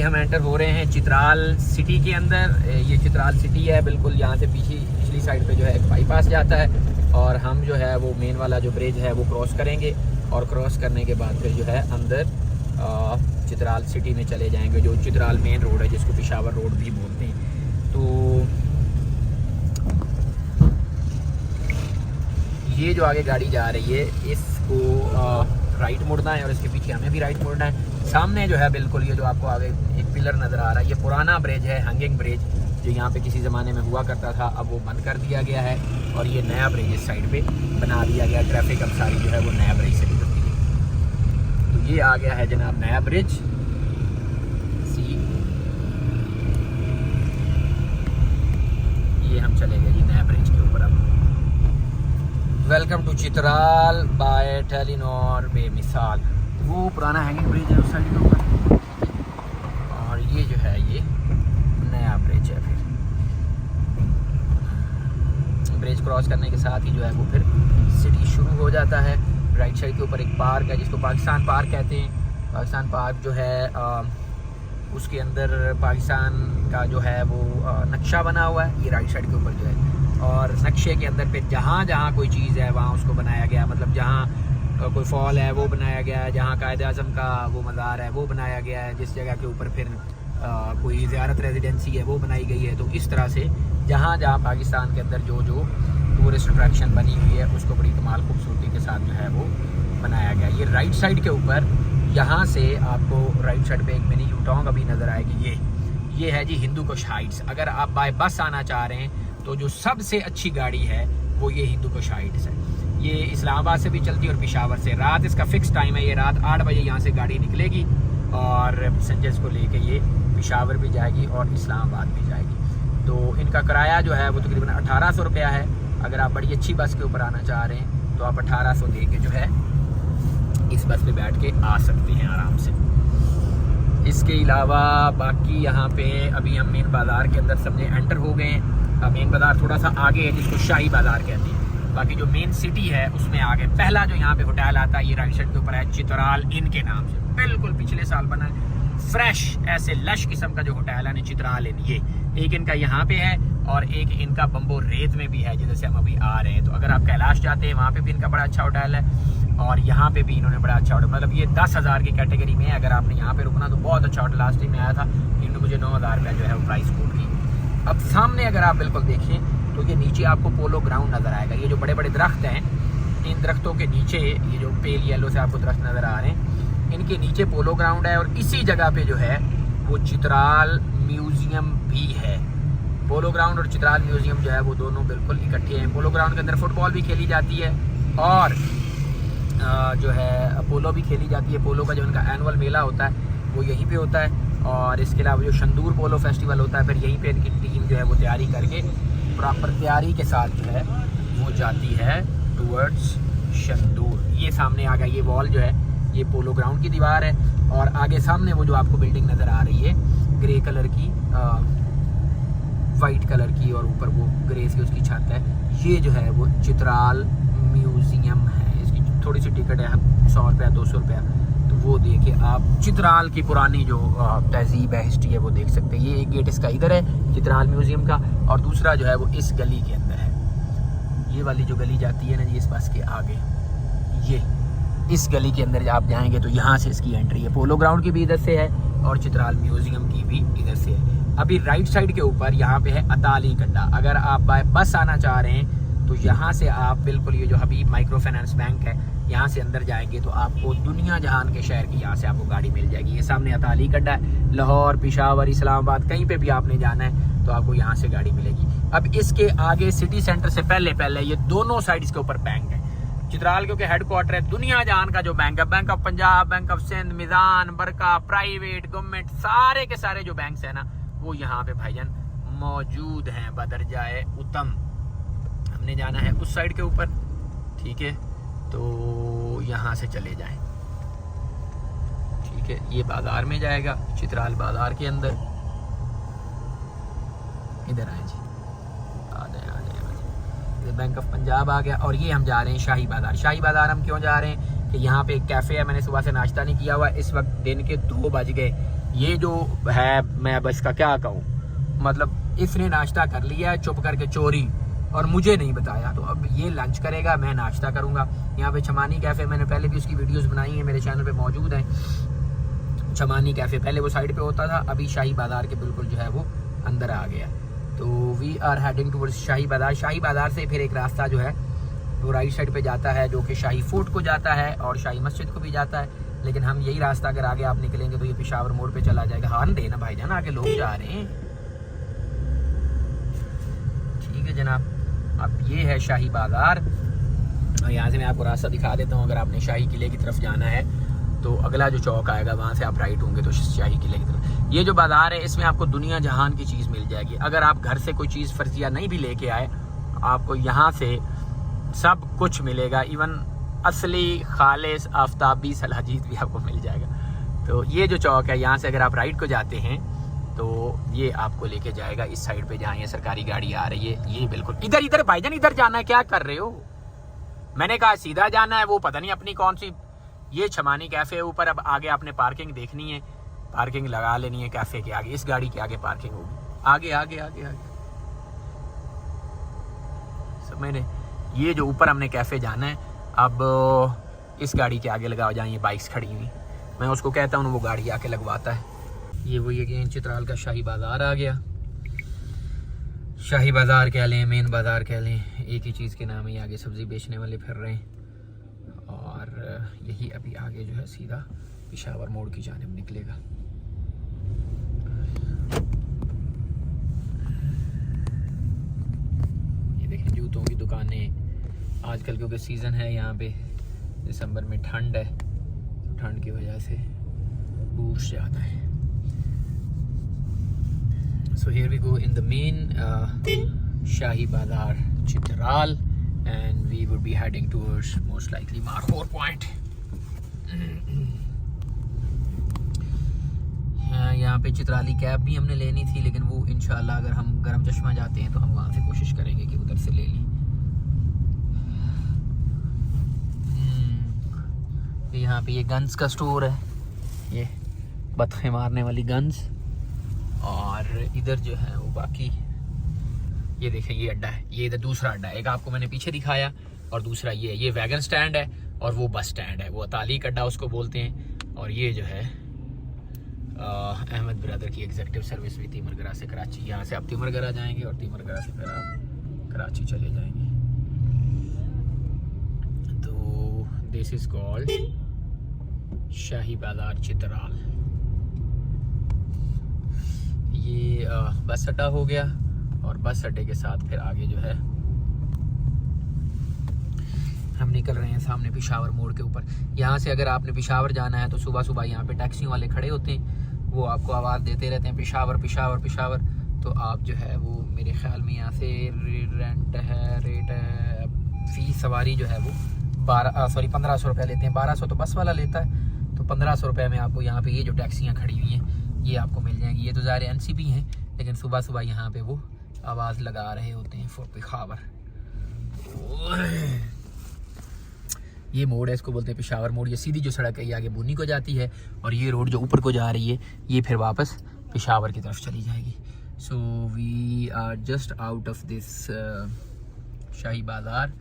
हम एंटर हो रहे हैं चित्राल सिटी के अंदर। ये चित्राल सिटी है बिल्कुल, यहाँ से पिछली साइड पे जो है एक बाईपास जाता है और हम जो है वो मेन वाला जो ब्रिज है वो क्रॉस करेंगे और क्रॉस करने के बाद फिर जो है अंदर चित्राल सिटी में चले जाएंगे, जो चित्राल मेन रोड है जिसको पेशावर रोड भी बोलते हैं। तो ये जो आगे गाड़ी जा रही है इसको राइट मुड़ना है और इसके पीछे हमें भी राइट मुड़ना है। सामने जो है बिल्कुल ये जो आपको आगे एक पिलर नज़र आ रहा है, ये पुराना ब्रिज है, हैंगिंग ब्रिज, जो यहाँ पे किसी ज़माने में हुआ करता था, अब वो बंद कर दिया गया है और ये नया ब्रिज इस साइड पे बना दिया गया। ट्रैफिक अब सारी जो है वो नया ब्रिज से गुजरती है। तो ये आ गया है जनाब नया ब्रिज। ये हम चले गए जी नया ब्रिज के ऊपर। अब welcome to Chitral by Telenor बेमिसाल। वो पुराना हैंगिंग ब्रिज है उस साइड के ऊपर और ये जो है ये नया ब्रिज है। फिर ब्रिज क्रॉस करने के साथ ही जो है वो फिर सिटी शुरू हो जाता है। राइट साइड के ऊपर एक पार्क है जिसको पाकिस्तान पार्क कहते हैं। पाकिस्तान पार्क जो है उसके अंदर पाकिस्तान का जो है वो नक्शा बना हुआ है, ये राइट साइड के ऊपर जो है। और नक्शे के अंदर फिर जहाँ जहाँ कोई चीज़ है वहाँ उसको बनाया गया, मतलब जहाँ कोई फॉल है वो बनाया गया है, जहाँ कायद-ए-आज़म का वो मज़ार है वो बनाया गया है, जिस जगह के ऊपर फिर कोई ज़ियारत रेजिडेंसी है वो बनाई गई है। तो इस तरह से जहाँ जहाँ पाकिस्तान के अंदर जो जो टूरिस्ट अट्रैक्शन बनी हुई है उसको बड़ी कमाल खूबसूरती के साथ जो है वो बनाया गया। ये राइट साइड के ऊपर यहाँ से आपको राइट साइड पे एक मिनी यूटॉन्ग अभी नज़र आएगी। ये है जी हिंदू कुश हाइट्स। अगर आप बाय बस आना चाह रहे हैं तो जो सबसे अच्छी गाड़ी है वो ये हिंदू कुश हाइट्स है। ये इस्लामाबाद से भी चलती है और पेशावर से। रात इसका फिक्स टाइम है, ये रात 8 बजे यहाँ से गाड़ी निकलेगी और पैसेंजर्स को लेके ये पेशावर भी जाएगी और इस्लामाबाद भी जाएगी। तो इनका किराया जो है वो तकरीबन 1800 रुपया है। अगर आप बड़ी अच्छी बस के ऊपर आना चाह रहे हैं तो आप 1800 दे के जो है इस बस पे बैठ के आ सकते हैं आराम से। इसके अलावा बाकी यहाँ पे अभी हम मेन बाज़ार के अंदर समझे एंटर हो गए हैं। मेन बाज़ार थोड़ा सा आगे है जिसको शाही बाज़ार कहते हैं। बाकी जो मेन सिटी है उसमें आगे पहला जो यहाँ पे होटल आता है ये राइट साइड के ऊपर है चित्राल इन के नाम से, बिल्कुल पिछले साल बना है। फ्रेश ऐसे लश किस्म का जो होटल है चित्राल इन, ये एक इनका यहाँ पे है और एक इनका बम्बो रेत में भी है जिधर से हम अभी आ रहे हैं। तो अगर आप कैलाश जाते हैं वहाँ पे भी इनका बड़ा अच्छा होटल है और यहाँ पे भी इन्होंने बड़ा अच्छा होटल, मतलब ये 10,000 की कैटेगरी में है। अगर आपने यहाँ पे रुकना तो बहुत अच्छा होटल, लास्ट टाइम में आया था इन्होंने मुझे 9,000 रुपया जो है वो प्राइस कोट की। अब सामने अगर आप बिल्कुल देखें तो ये नीचे आपको पोलो ग्राउंड नज़र आएगा। ये जो बड़े बड़े दरख्त हैं, इन दरख्तों के नीचे ये जो पेल येलो से आपको दरख्त नज़र आ रहे हैं, इनके नीचे पोलो ग्राउंड है और इसी जगह पे जो है वो चित्राल म्यूज़ियम भी है। पोलो ग्राउंड और चित्राल म्यूज़ियम जो है वो दोनों बिल्कुल इकट्ठे हैं। पोलो ग्राउंड के अंदर फुटबॉल भी खेली जाती है और जो है पोलो भी खेली जाती है। पोलो का जो इनका एनुअल मेला होता है वो यहीं पे होता है और इसके अलावा जो शंदूर पोलो फेस्टिवल होता है फिर यहीं पे इनकी टीम जो है वो तैयारी करके प्रॉपर तैयारी के साथ जो है वो जाती है टूवर्ड्स शंदूर। ये सामने आ गया, ये वॉल जो है ये पोलो ग्राउंड की दीवार है और आगे सामने वो जो आपको बिल्डिंग नज़र आ रही है ग्रे कलर की, वाइट कलर की और ऊपर वो ग्रे सी उसकी छत है, ये जो है वो चित्राल म्यूज़ियम है। इसकी थोड़ी सी टिकट है 100 रुपया 200 रुपया, तो वो देखिए आप चित्राल की पुरानी जो तहजीब है, हिस्ट्री है वो देख सकते हैं। ये एक गेट इसका इधर है चित्राल म्यूज़ियम का और दूसरा जो है वो इस गली के अंदर है। ये वाली जो गली जाती है ना जी इस बस के आगे, ये इस गली के अंदर आप जाएंगे तो यहाँ से इसकी एंट्री है। पोलो ग्राउंड की भी इधर से है और चित्राल म्यूज़ियम की भी इधर से है। अभी राइट साइड के ऊपर यहाँ पे है अताली गड्ढा। अगर आप बाय बस आना चाह रहे हैं तो यहाँ से आप बिल्कुल ये जो हबीब माइक्रो फाइनेंस बैंक है यहाँ से अंदर जाएंगे तो आपको दुनिया जहान के शहर की यहाँ से आपको गाड़ी मिल जाएगी। ये सामने अताली गड्ढा है। लाहौर, पेशावर, इस्लामाबाद कहीं पे भी आपने जाना है तो आपको यहाँ से गाड़ी मिलेगी। अब इसके आगे सिटी सेंटर से पहले ये दोनों साइड इसके ऊपर बैंक है। चित्राल क्योंकि हेडक्वार्टर है दुनिया जहान का जो बैंक है, bank of Punjab, bank of Sindh, Meezan, Baraka, private, government, सारे के सारे जो बैंक्स है ना वो यहाँ पे भाईजान मौजूद हैं बदरजाए उत्तम। हमने जाना है उस साइड के ऊपर, ठीक है, तो यहाँ से चले जाएं, ठीक है। ये बाजार में जाएगा, चित्राल बाजार के अंदर। इधर आए जी, आ जाए। बैंक ऑफ पंजाब आ गया और ये हम जा रहे हैं शाही बाजार। शाही बाजार हम क्यों जा रहे हैं कि यहाँ पे एक कैफ़े है। मैंने सुबह से नाश्ता नहीं किया हुआ, इस वक्त दिन के 2 बज गए। ये जो है, मैं अब इसका क्या कहूँ, मतलब इसने नाश्ता कर लिया है चुप करके चोरी, और मुझे नहीं बताया। तो अब ये लंच करेगा, मैं नाश्ता करूँगा। यहाँ पे चमानी कैफ़े, मैंने पहले भी उसकी वीडियोस बनाई हैं, मेरे चैनल पे मौजूद हैं। चमानी कैफ़े पहले वो साइड पे होता था, अभी शाही बाज़ार के बिल्कुल जो है वो अंदर आ गया। तो वी आर हेडिंग टूवर्ड्स शाही बाज़ार। शाही बाज़ार से फिर एक रास्ता जो है वो राइट साइड पे जाता है, जो कि शाही फोर्ट को जाता है और शाही मस्जिद को भी जाता है। लेकिन हम यही रास्ता अगर आगे आप निकलेंगे तो ये पेशावर मोड़ पे चला जाएगा। हार्न देना भाईजान, आगे लोग जा रहे हैं। ठीक है जनाब, अब ये है शाही बाज़ार, और यहाँ से मैं आपको रास्ता दिखा देता हूँ। अगर आपने शाही किले की तरफ जाना है तो अगला जो चौक आएगा वहाँ से आप राइट होंगे तो शाही किले की तरफ। ये जो बाज़ार है इसमें आपको दुनिया जहान की चीज़ मिल जाएगी। अगर आप घर से कोई चीज़ फर्जिया नहीं भी लेके आए, आपको यहाँ से सब कुछ मिलेगा। इवन असली खालिस आफ्ताबी सलाजीत भी आपको मिल जाएगा। तो ये जो चौक है, यहाँ से अगर आप राइट को जाते हैं तो ये आपको लेके जाएगा इस साइड पे जहाँ ये सरकारी गाड़ी आ रही है। ये बिल्कुल इधर इधर भाईजान, इधर जाना है, क्या कर रहे हो? मैंने कहा सीधा जाना है, वो पता नहीं अपनी कौन सी। ये चमानी कैफ़े है ऊपर। अब आगे आपने पार्किंग देखनी है, पार्किंग लगा लेनी है कैफ़े के आगे। इस गाड़ी के आगे पार्किंग होगी, आगे आगे आगे आगे सब। मैंने ये जो ऊपर हमने कैफ़े जाना है, अब इस गाड़ी के आगे लगाओ जहाँ ये बाइक्स खड़ी हुई। मैं उसको कहता हूँ वो गाड़ी आके लगवाता है। ये वही अगेन चित्राल का शाही बाज़ार आ गया। शाही बाज़ार कह लें, मेन बाज़ार कह लें, एक ही चीज़ के नाम है। आगे सब्ज़ी बेचने वाले फिर रहे हैं, और यही अभी आगे जो है सीधा पेशावर मोड़ की जानिब निकलेगा। ये देखें जूतों की दुकानें आजकल, क्योंकि सीज़न है यहाँ पे, दिसंबर में ठंड है, तो ठंड की वजह से बूश ज़्यादा है। So here we go in the main Shahi Bazaar Chitral, and we would be heading towards most likely Marhor Point. यहाँ पे चित्राली कैब भी हमने लेनी थी, लेकिन वो इंशाल्लाह अगर हम गरम चश्मा जाते हैं तो हम वहाँ से कोशिश करेंगे कि उधर से ले ली। यहाँ पे ये गन्स का स्टोर है, ये बतखें मारने वाली गन्स। और इधर जो है वो बाकी, ये देखें ये अड्डा है, ये इधर दूसरा अड्डा है। एक आपको मैंने पीछे दिखाया, और दूसरा ये वैगन स्टैंड है, और वो बस स्टैंड है, वो तालीक अड्डा उसको बोलते हैं। और ये जो है अहमद ब्रदर की एग्जीक्यूटिव सर्विस भी तीमरगरा से कराची। यहाँ से आप तीमरगरा जाएंगे और तीमरगरा से फिर आप कराची चले जाएंगे। तो दिस इज कॉल्ड शाही बाज़ार चित्राल। ये बस अड्डा हो गया, और बस अड्डे के साथ फिर आगे जो है हम निकल रहे हैं सामने पेशावर मोड़ के ऊपर। यहाँ से अगर आपने पेशावर जाना है तो सुबह सुबह यहाँ पे टैक्सी वाले खड़े होते हैं, वो आपको आवाज़ देते रहते हैं पेशावर पेशावर पेशावर। तो आप जो है वो मेरे ख्याल में यहाँ से रेट है फ़ीस सवारी जो है वो 1500 रुपये लेते हैं। 1200 तो बस वाला लेता है, तो 1500 रुपये में आपको यहाँ पे ये जो टैक्सियाँ खड़ी हुई हैं ये आपको मिल जाएंगी। ये तो ज़ाहिर NCP हैं, लेकिन सुबह सुबह यहाँ पे वो आवाज़ लगा रहे होते हैं फॉर पेशावर। ये मोड़ है, इसको बोलते हैं पेशावर मोड़। ये सीधी जो सड़क है ये आगे बुनी को जाती है, और ये रोड जो ऊपर को जा रही है ये फिर वापस पेशावर की तरफ चली जाएगी। So we are just out of this Shahi Bazaar,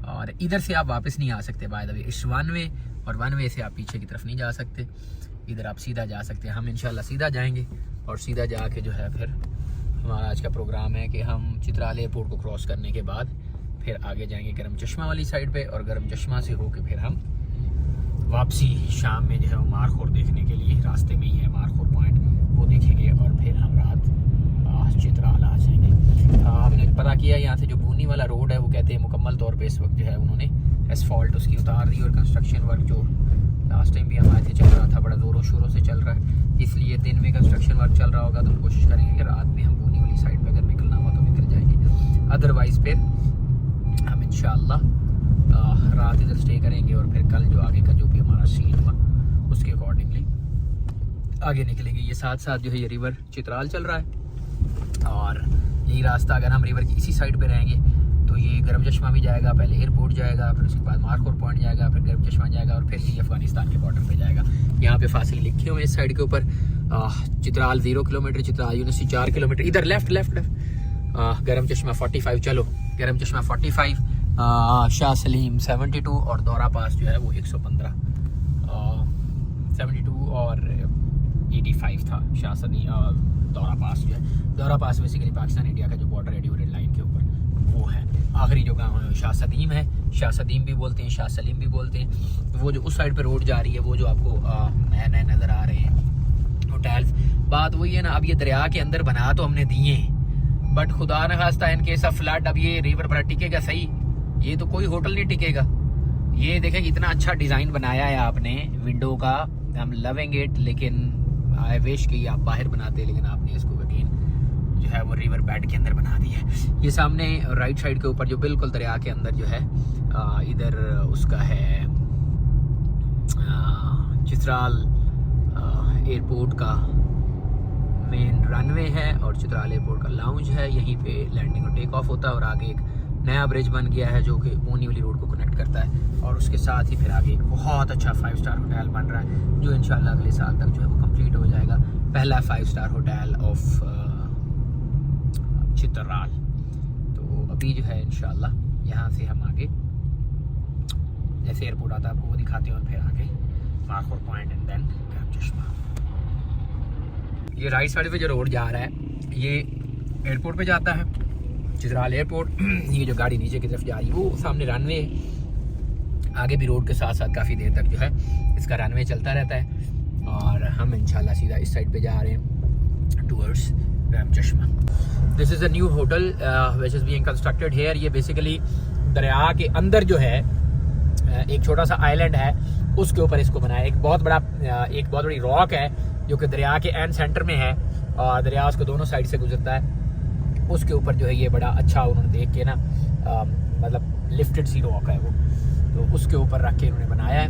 और इधर से आप वापस नहीं आ सकते बाय द वे। इस वन वे, और वन वे से आप पीछे की तरफ नहीं जा सकते, इधर आप सीधा जा सकते हैं। हम इंशाल्लाह सीधा जाएंगे, और सीधा जाके जो है फिर हमारा आज का प्रोग्राम है कि हम चित्राल एयरपोर्ट को क्रॉस करने के बाद फिर आगे जाएंगे गरम चश्मा वाली साइड पे, और गरम चश्मा से होके फिर हम वापसी शाम में जो है मारखोर देखने के लिए, रास्ते में ही है मारखोर पॉइंट, वो देखेंगे, और फिर हम रात चित्राल आ जाएंगे। हमने पता किया यहाँ से जो बूनी वाला रोड है वो कहते हैं मुकम्मल तौर पे इस वक्त जो है उन्होंने एसफॉल्ट उसकी उतार दी, और कंस्ट्रक्शन वर्क जो लास्ट टाइम भी हम आए थे चल रहा था, बड़ा ज़ोरों शोरों से चल रहा है। इसलिए दिन में कंस्ट्रक्शन वर्क चल रहा होगा तो हम कोशिश करेंगे कि रात में हम बूनी वाली साइड पर अगर निकलना हुआ तो निकल जाएंगे। अदरवाइज़ फिर हम इंशाअल्लाह रात इधर स्टे करेंगे, और फिर कल जो आगे का जो भी हमारा सीन हुआ उसके अकॉर्डिंगली आगे निकलेंगे। ये साथ साथ जो है ये रिवर चित्राल चल रहा है, और यही रास्ता अगर हम रिवर की इसी साइड पे रहेंगे तो ये गर्म चश्मा भी जाएगा, पहले एयरपोर्ट जाएगा, फिर उसके बाद मारखोर पॉइंट जाएगा, फिर गर्म चश्मा जाएगा और फिर ये अफगानिस्तान के बॉर्डर पे जाएगा। यहाँ पे फासले लिखे हुए हैं इस साइड के ऊपर। Chitral 0 kilometre, Chitral university 4 kilometre, इधर लेफ्ट। गर्म चश्मा 45, चलो गर्म चश्मा 45, शाह सलीम 72 और दौरा पास जो है वो 115। 72 और 85 था शाह सलीम दौरा पास जो है। दौरा पास बेसिकली पाकिस्तान इंडिया का जो बॉर्डर है ड्यूरेड लाइन के ऊपर वो है। आखिरी जो गाँव है शाह सलीम है, शाह सलीम भी बोलते हैं, शाह सलीम भी बोलते हैं। वो जो उस साइड पे रोड जा रही है, वो जो आपको नए नए नज़र आ रहे हैं होटल्स, बात वही है ना। अब ये दरिया के अंदर बना तो हमने दिए हैं, बट खुदा न खास्ता इन केस ऑफ फ्लड अब ये रिवर पर टिकेगा सही? ये तो कोई होटल नहीं टिकेगा। ये देखें इतना अच्छा डिज़ाइन बनाया है आपने विंडो का, आई एम लविंग इट, लेकिन आई विश कि आप बाहर बनाते, लेकिन आपने इसको अगेन जो है वो रिवर बेड के अंदर बना दिया है। ये सामने राइट साइड के ऊपर जो बिल्कुल दरिया के अंदर जो है इधर उसका है चित्राल एयरपोर्ट का मेन रनवे है और चित्राल एयरपोर्ट का लाउंज है। यहीं पे लैंडिंग और टेक ऑफ होता है और आगे एक नया ब्रिज बन गया है जो कि ऊनी वाली रोड को कनेक्ट करता है और उसके साथ ही फिर आगे एक बहुत अच्छा 5 स्टार होटल बन रहा है जो इंशाल्लाह अगले साल तक जो है वो कंप्लीट हो जाएगा। पहला 5 स्टार होटल ऑफ चित्राल। तो अभी जो है इंशाल्लाह यहाँ से हम आगे जैसे एयरपोर्ट आता है आपको वो दिखाते हैं और फिर आगे मारखोर पॉइंट एंड देन गर्म चश्मा। ये राइट साइड पे जो रोड जा रहा है ये एयरपोर्ट पे जाता है, चित्राल एयरपोर्ट। ये जो गाड़ी नीचे की तरफ जा रही है वो सामने रनवे है। आगे भी रोड के साथ साथ काफ़ी देर तक जो है इसका रनवे चलता रहता है और हम इंशाल्लाह सीधा इस साइड पे जा रहे हैं towards Garam Chashma. This is a new hotel which is being constructed here. ये बेसिकली दरिया के अंदर जो है एक छोटा सा आइलैंड है उसके ऊपर इसको बनाया। एक बहुत बड़ी रॉक है जो कि दरिया के एंड सेंटर में है और दरिया उसको दोनों साइड से गुजरता है। उसके ऊपर जो है ये बड़ा अच्छा उन्होंने देख के ना मतलब लिफ्टेड सी रॉक है वो, तो उसके ऊपर रख के इन्होंने बनाया है।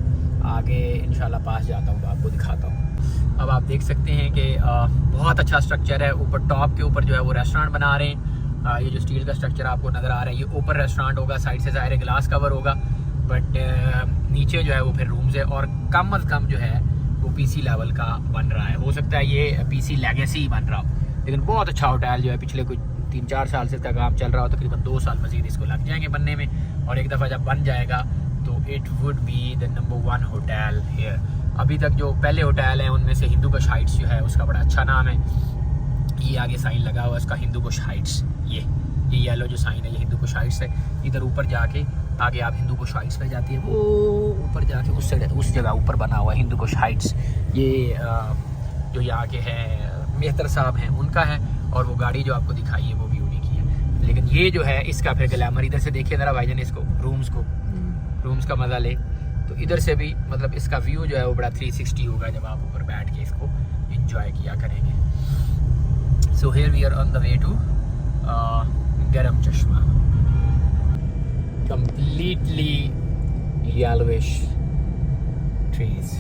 आगे इंशाल्लाह पास जाता हूँ तो आपको दिखाता हूँ। अब आप देख सकते हैं कि बहुत अच्छा स्ट्रक्चर है। ऊपर टॉप के ऊपर जो है वो रेस्टोरेंट बना रहे हैं। ये जो स्टील का स्ट्रक्चर आपको नज़र आ रहा है ये ऊपर रेस्टोरेंट होगा, साइड से ज़ाहिर ग्लास कवर होगा, बट नीचे जो है वो फिर रूम्स है और कम अज़ कम जो है वो पीसी लेवल का बन रहा है। हो सकता है ये पीसी लेगेसी बन रहा हो, लेकिन बहुत अच्छा होटल जो है पिछले कुछ 3-4 साल से इसका काम चल रहा हो, तकरीबन 2 साल मजीद इसको लग जाएंगे बनने में और एक दफ़ा जब बन जाएगा तो it would be the number 1 hotel here. अभी तक जो पहले होटल हैं उनमें से हिंदू कुश हाइट्स जो है उसका बड़ा अच्छा नाम है। ये आगे साइन लगा हुआ है इसका हिंदू कुश हाइट्स, ये येलो जो साइन है ये हिंदू कुश हाइट्स है। इधर ऊपर जाके आगे आप हिंदू कुश हाइट्स पे जाती है, वो ऊपर जाके उस जगह ऊपर बना हुआ है हिंदू कुश हाइट्स। ये जो यहाँ के हैं मेहतर साहब हैं उनका है और वो गाड़ी जो आपको दिखाई है वो भी उन्हीं की है। लेकिन ये जो है इसका फिर ग्लैमर इधर से देखिए ज़रा भाईजान, इसको रूम्स का मज़ा ले तो इधर से भी मतलब इसका व्यू जो है वो बड़ा 360 होगा जब आप ऊपर बैठ के इसको एंजॉय किया करेंगे। So here we are on the way to Garam Chashma. Completely yellowish trees,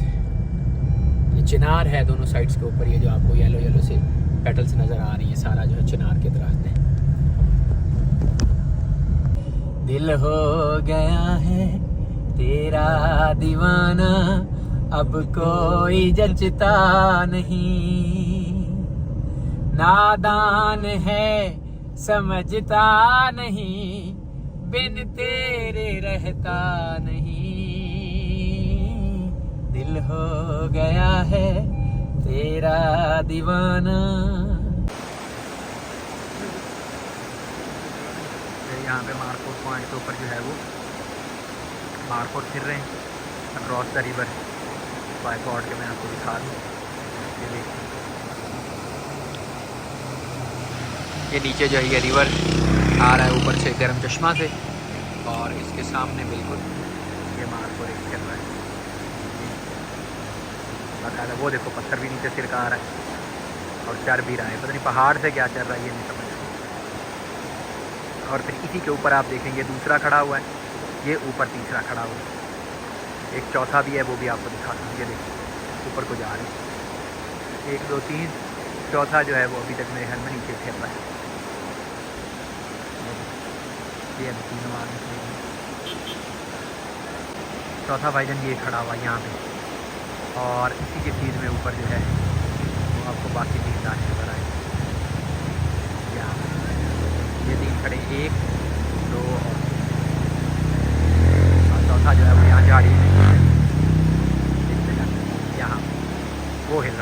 ये चिनार है दोनों साइड्स के ऊपर। ये जो आपको येलो से पेटल्स नज़र आ रही है सारा जो है चिनार के दरख्त है। दिल हो गया है तेरा दीवाना अब कोई जचता नहीं, नादान है समझता नहीं बिन तेरे रहता नहीं। दिल हो गया है तेरा दीवाना। यहाँ पे मारखोर पॉइंट के ऊपर जो है वो मारखोर फिर रहे हैं across the river by cord के मैं आपको दिखा दूँ। ये देखिए ये नीचे जो है ये रिवर आ रहा है ऊपर से गर्म चश्मा से और इसके सामने बिल्कुल ये मारखोर एक चल रहा है। बकायदा वो देखो पत्थर भी नीचे सिर का आ रहा है और चढ़ भी रहा है, पता नहीं पहाड़ से क्या चल रहा है ये नहीं समझ। और फिर इसी के ऊपर आप देखेंगे दूसरा खड़ा हुआ है, ये ऊपर तीसरा खड़ा हुआ है, एक चौथा भी है वो भी आपको दिखाता हूँ। ये देखिए ऊपर को जा रही है 1 2 3, चौथा जो है वो अभी तक मेरे घर में नीचे फिर रहा है। ये अभी 3 नमाज निकलेगी। चौथा भाईजान ये खड़ा हुआ यहाँ पे, और इसी के तीर में ऊपर जो है वो आपको बाकी 3 लाश नजर आए। यहाँ ये 3 खड़े, 1 2 और चौथा जो है वो यहाँ झाड़ी में यहाँ वो हिल